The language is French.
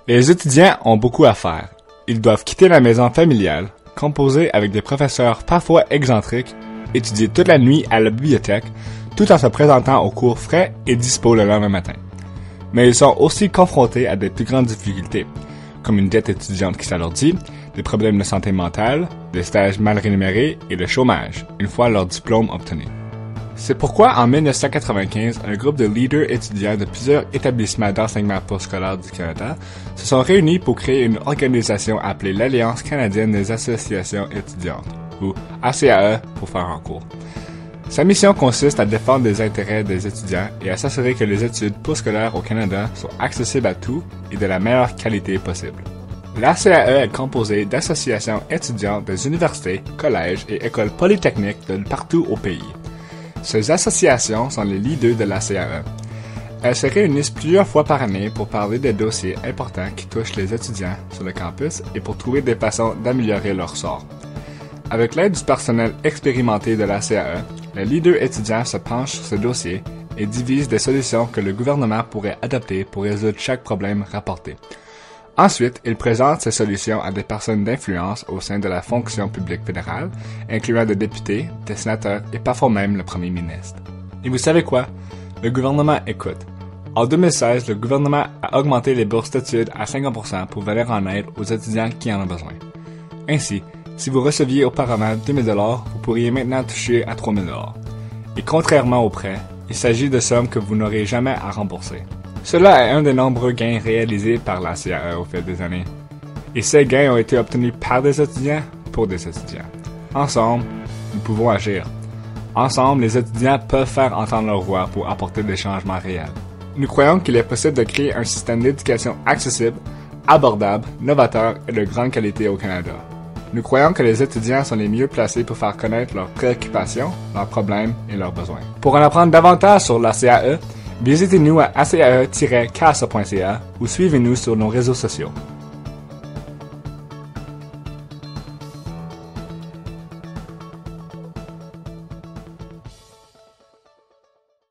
Les étudiants ont beaucoup à faire. Ils doivent quitter la maison familiale, composer avec des professeurs parfois excentriques, étudier toute la nuit à la bibliothèque, tout en se présentant aux cours frais et dispos le lendemain matin. Mais ils sont aussi confrontés à des plus grandes difficultés, comme une dette étudiante qui s'alourdit, des problèmes de santé mentale, des stages mal rémunérés et le chômage, une fois leur diplôme obtenu. C'est pourquoi, en 1995, un groupe de leaders étudiants de plusieurs établissements d'enseignement postscolaire du Canada se sont réunis pour créer une organisation appelée l'Alliance canadienne des associations étudiantes, ou ACAE pour faire en court. Sa mission consiste à défendre les intérêts des étudiants et à s'assurer que les études postscolaires au Canada sont accessibles à tous et de la meilleure qualité possible. L'ACAE est composée d'associations étudiantes des universités, collèges et écoles polytechniques de partout au pays. Ces associations sont les leaders de la CAE. Elles se réunissent plusieurs fois par année pour parler des dossiers importants qui touchent les étudiants sur le campus et pour trouver des façons d'améliorer leur sort. Avec l'aide du personnel expérimenté de la CAE, les leaders étudiants se penchent sur ces dossiers et divisent des solutions que le gouvernement pourrait adopter pour résoudre chaque problème rapporté. Ensuite, ils présentent ces solutions à des personnes d'influence au sein de la fonction publique fédérale, incluant des députés, des sénateurs et parfois même le premier ministre. Et vous savez quoi? Le gouvernement écoute. En 2016, le gouvernement a augmenté les bourses d'études à 50% pour venir en aide aux étudiants qui en ont besoin. Ainsi, si vous receviez auparavant 2 000 $, vous pourriez maintenant toucher à 3 000 $. Et contrairement aux prêts, il s'agit de sommes que vous n'aurez jamais à rembourser. Cela est un des nombreux gains réalisés par la CAE au fil des années. Et ces gains ont été obtenus par des étudiants pour des étudiants. Ensemble, nous pouvons agir. Ensemble, les étudiants peuvent faire entendre leur voix pour apporter des changements réels. Nous croyons qu'il est possible de créer un système d'éducation accessible, abordable, novateur et de grande qualité au Canada. Nous croyons que les étudiants sont les mieux placés pour faire connaître leurs préoccupations, leurs problèmes et leurs besoins. Pour en apprendre davantage sur la CAE, visitez-nous à acae-casa.ca ou suivez-nous sur nos réseaux sociaux.